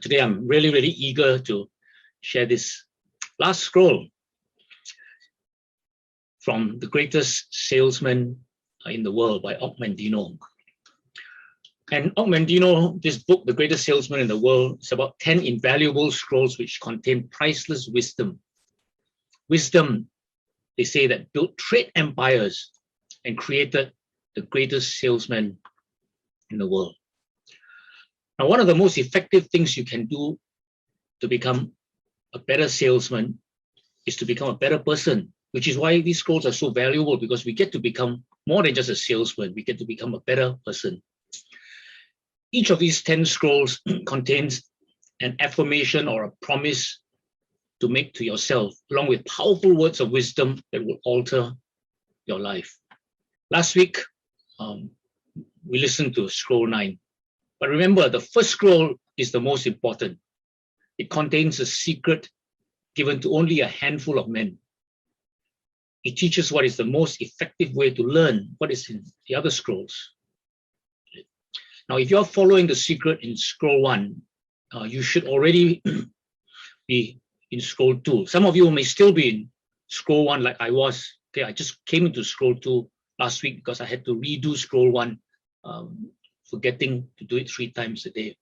Today, I'm really, really eager to share this last scroll from The Greatest Salesman in the World by Mandino. And Mandino, this book, The Greatest Salesman in the World, is about 10 invaluable scrolls which contain priceless wisdom. Wisdom, they say, that built trade empires and created the greatest salesman in the world. Now, one of the most effective things you can do to become a better salesman is to become a better person, which is why these scrolls are so valuable, because we get to become more than just a salesman. We get to become a better person. Each of these 10 scrolls contains an affirmation or a promise to make to yourself, along with powerful words of wisdom that will alter your life. Last week, we listened to scroll 9. But remember, the first scroll is the most important. It contains a secret given to only a handful of men. It teaches what is the most effective way to learn what is in the other scrolls. Now, if you're following the secret in scroll 1, you should already be in scroll 2. Some of you may still be in scroll 1 like I was. Okay, I just came into scroll 2 last week because I had to redo scroll 1, forgetting to do it 3 times a day.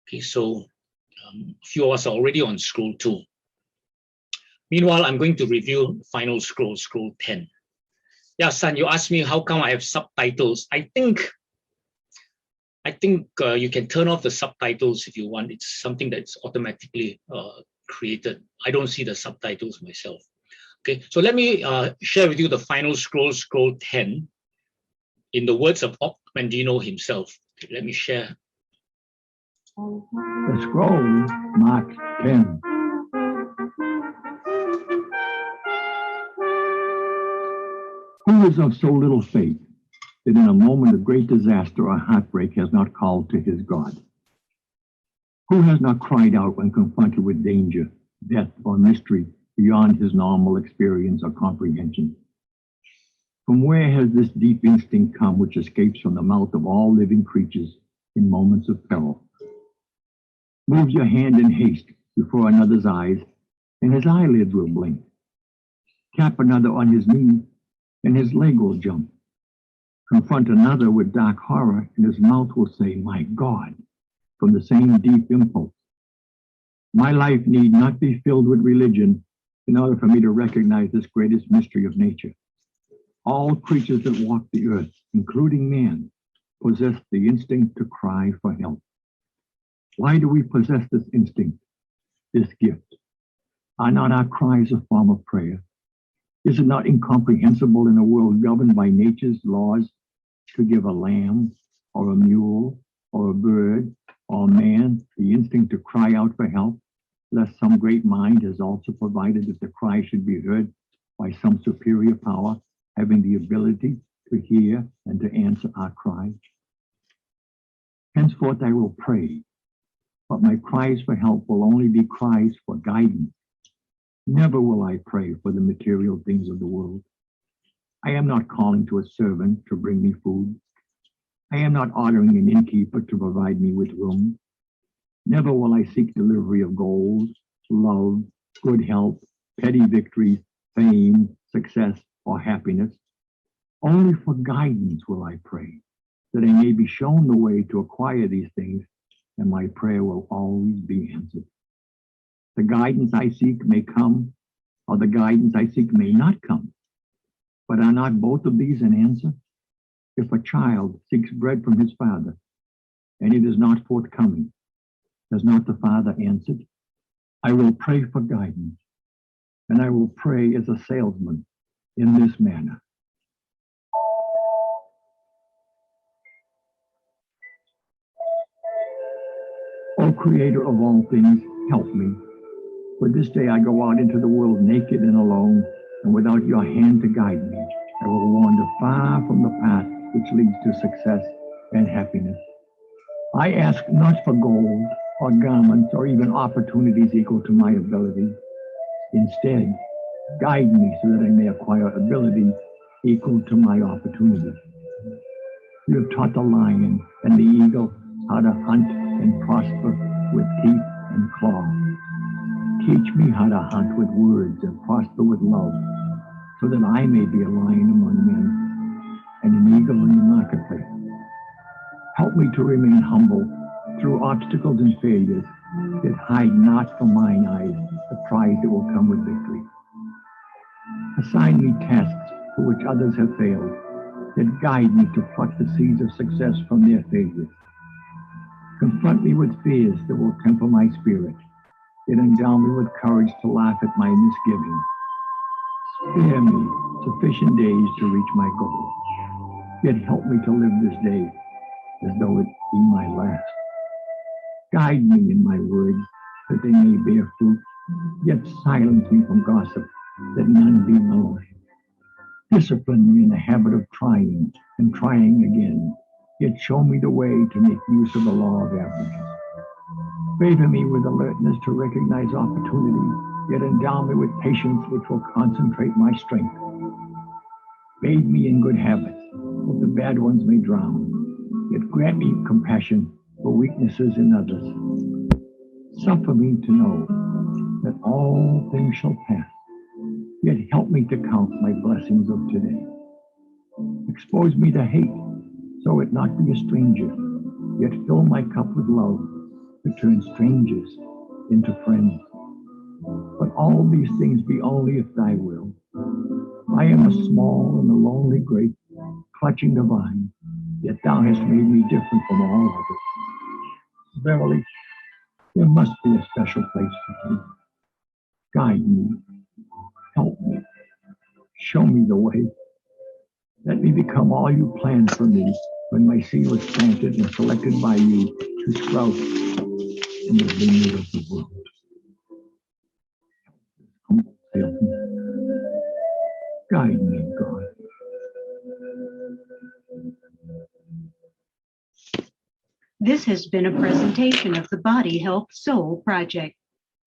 Okay, so a few of us are already on scroll 2. Meanwhile, I'm going to review the final scroll, scroll 10. Yeah, son, you asked me how come I have subtitles. I think you can turn off the subtitles if you want. It's something that's automatically created. I don't see the subtitles myself. Okay, so let me share with you the final scroll, scroll 10, in the words of Mandino himself. Okay, let me share. The scroll marks 10. Who is of so little faith that in a moment of great disaster or heartbreak has not called to his God? Who has not cried out when confronted with danger, death, or mystery beyond his normal experience or comprehension? From where has this deep instinct come which escapes from the mouth of all living creatures in moments of peril? Move your hand in haste before another's eyes, and his eyelids will blink. Tap another on his knee, and his leg will jump. Confront another with dark horror, and his mouth will say, "My God," from the same deep impulse. My life need not be filled with religion in order for me to recognize this greatest mystery of nature. All creatures that walk the earth, including man, possess the instinct to cry for help. Why do we possess this instinct, this gift? Are not our cries a form of prayer? Is it not incomprehensible in a world governed by nature's laws to give a lamb or a mule or a bird or a man the instinct to cry out for help, lest some great mind has also provided that the cry should be heard by some superior power having the ability to hear and to answer our cry? Henceforth I will pray, but my cries for help will only be cries for guidance. Never will I pray for the material things of the world. I am not calling to a servant to bring me food. I am not ordering an innkeeper to provide me with room. Never will I seek delivery of gold, love, good health, petty victories, fame, success, or happiness. Only for guidance will I pray, that I may be shown the way to acquire these things, and my prayer will always be answered. The guidance I seek may come, or the guidance I seek may not come. But are not both of these an answer? If a child seeks bread from his father, and it is not forthcoming, has not the father answered? I will pray for guidance, and I will pray as a salesman in this manner. O Creator of all things, help me. For this day I go out into the world naked and alone, and without your hand to guide me, I will wander far from the path which leads to success and happiness. I ask not for gold or garments or even opportunities equal to my ability. Instead, guide me so that I may acquire ability equal to my opportunity. You have taught the lion and the eagle how to hunt and prosper with teeth and claw. Teach me how to hunt with words and prosper with love, so that I may be a lion among men and an eagle in the marketplace. Help me to remain humble through obstacles and failures, that hide not from mine eyes the prize that will come with victory. Assign me tasks for which others have failed, that guide me to pluck the seeds of success from their failures. Confront me with fears that will temper my spirit, yet endow me with courage to laugh at my misgivings. Spare me sufficient days to reach my goal, yet help me to live this day as though it be my last. Guide me in my words, that they may bear fruit, yet silence me from gossip, that none be known. Discipline me in the habit of trying and trying again, yet show me the way to make use of the law of averages. Favor me with alertness to recognize opportunity, yet endow me with patience which will concentrate my strength. Bathe me in good habits, that the bad ones may drown, yet grant me compassion for weaknesses in others. Suffer me to know that all things shall pass, yet help me to count my blessings of today. Expose me to hate, so it not be a stranger, yet fill my cup with love, to turn strangers into friends. But all these things be only if thy will. I am a small and a lonely grape, clutching the vine, yet thou hast made me different from all others. Verily, there must be a special place for me. Guide me, help me, show me the way. Let me become all you planned for me when my seed was planted and selected by you to sprout in the vineyard of the world. Humble salesman, guide me, God. This has been a presentation of the Body Health Soul Project.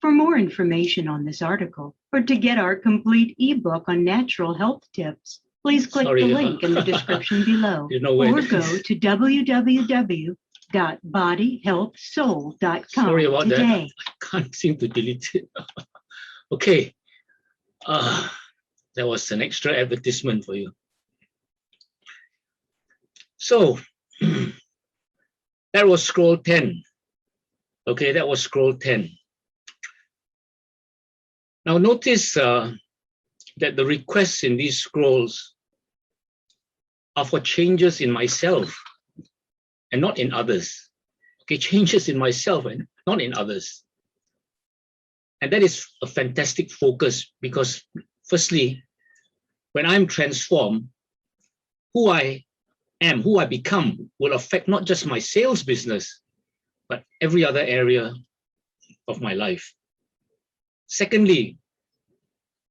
For more information on this article, or to get our complete ebook on natural health tips, please click the link in the description below, or go to www.bodyhealthsoul.com Sorry about today. that. I can't seem to delete it. Okay. That was an extra advertisement for you. So, that was scroll 10. Okay, that was scroll 10. Now notice that the requests in these scrolls are for changes in myself and not in others. Okay, changes in myself and not in others. And that is a fantastic focus, because firstly, when I'm transformed, who I am, who I become, will affect not just my sales business, but every other area of my life. Secondly,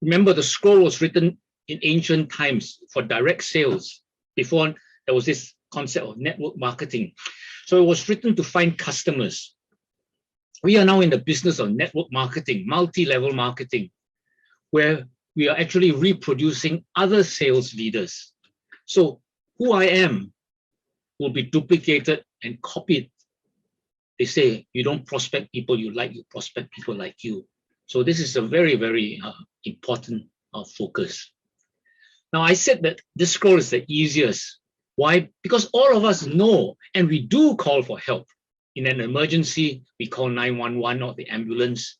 remember the scroll was written in ancient times for direct sales, before there was this concept of network marketing. So it was written to find customers. We are now in the business of network marketing, multi-level marketing, where we are actually reproducing other sales leaders. So who I am will be duplicated and copied. They say you don't prospect people you like, you prospect people like you. So this is a very, very important focus. Now, I said that this scroll is the easiest. Why? Because all of us know, and we do call for help. In an emergency, we call 911 or the ambulance,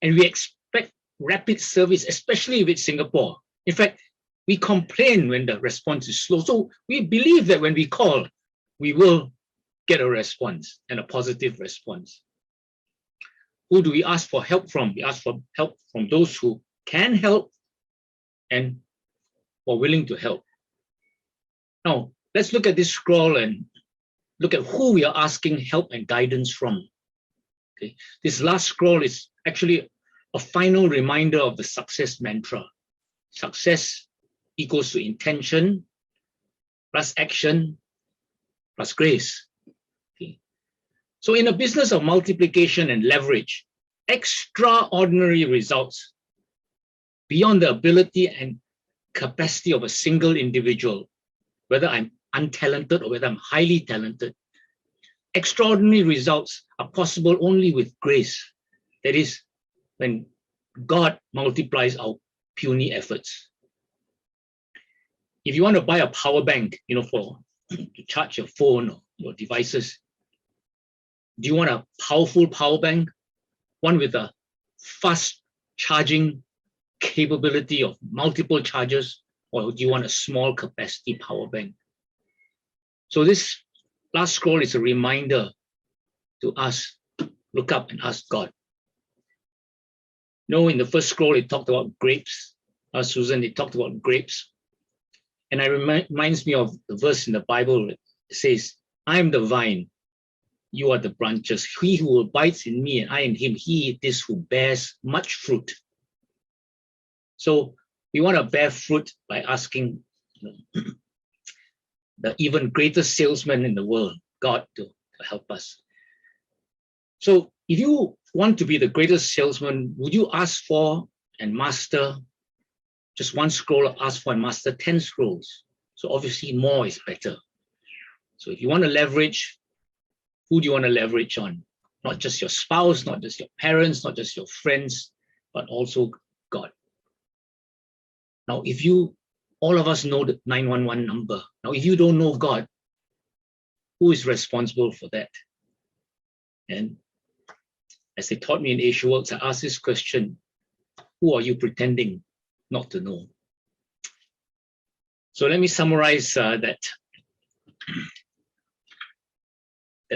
and we expect rapid service, especially if it's Singapore. In fact, we complain when the response is slow. So we believe that when we call, we will get a response, and a positive response. Who do we ask for help from? We ask for help from those who can help and who are willing to help. Now, let's look at this scroll and look at who we are asking help and guidance from. Okay. This last scroll is actually a final reminder of the success mantra. Success equals to intention plus action plus grace. Okay. So in a business of multiplication and leverage, extraordinary results beyond the ability and capacity of a single individual, whether I'm untalented or whether I'm highly talented, extraordinary results are possible only with grace. That is, when God multiplies our puny efforts. If you want to buy a power bank, to charge your phone or your devices, do you want a powerful power bank, one with a fast charging capability of multiple chargers, or do you want a small capacity power bank? So this last scroll is a reminder to us, look up and ask God. In the first scroll, it talked about grapes. Susan, it talked about grapes. And it reminds me of the verse in the Bible that says, I am the vine, you are the branches. He who abides in me and I in him, he it is who bears much fruit. So we want to bear fruit by asking the even greatest salesman in the world, God, to help us. So if you want to be the greatest salesman, would you ask for and master just one scroll, ask for and master 10 scrolls? So obviously more is better. So if you want to leverage, who do you want to leverage on? Not just your spouse, not just your parents, not just your friends, but also God. Now, all of us know the 911 number. Now, if you don't know God, who is responsible for that? And as they taught me in Asia Works, I asked this question, who are you pretending not to know? So let me summarize that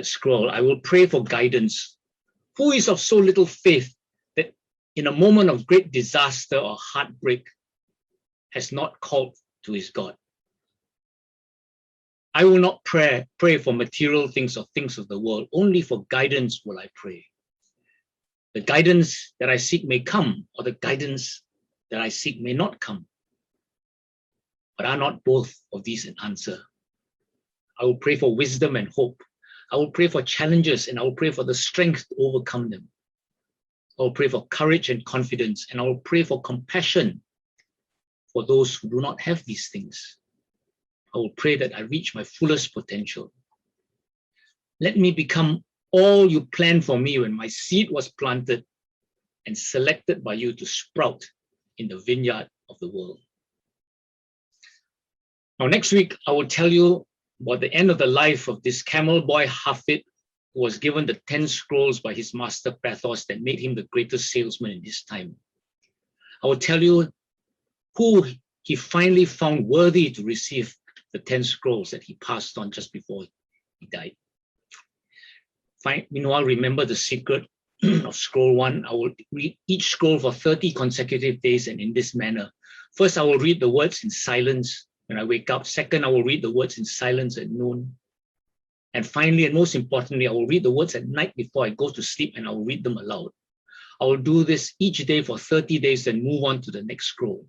scroll. I will pray for guidance. Who is of so little faith that in a moment of great disaster or heartbreak has not called to his God? I will not pray for material things or things of the world. Only for guidance will I pray. The guidance that I seek may come, or the guidance that I seek may not come. But are not both of these an answer? I will pray for wisdom and hope. I will pray for challenges, and I will pray for the strength to overcome them. I will pray for courage and confidence, and I will pray for compassion for those who do not have these things. I will pray that I reach my fullest potential. Let me become all you planned for me when my seed was planted and selected by you to sprout in the vineyard of the world. Now, next week, I will tell you about the end of the life of this camel boy Hafid, who was given the 10 scrolls by his master Pathos that made him the greatest salesman in his time. I will tell you who he finally found worthy to receive the 10 scrolls that he passed on just before he died. Meanwhile, remember the secret of scroll 1. I will read each scroll for 30 consecutive days and in this manner. First, I will read the words in silence when I wake up. Second, I will read the words in silence at noon. And finally, and most importantly, I will read the words at night before I go to sleep, and I will read them aloud. I will do this each day for 30 days, then move on to the next scroll.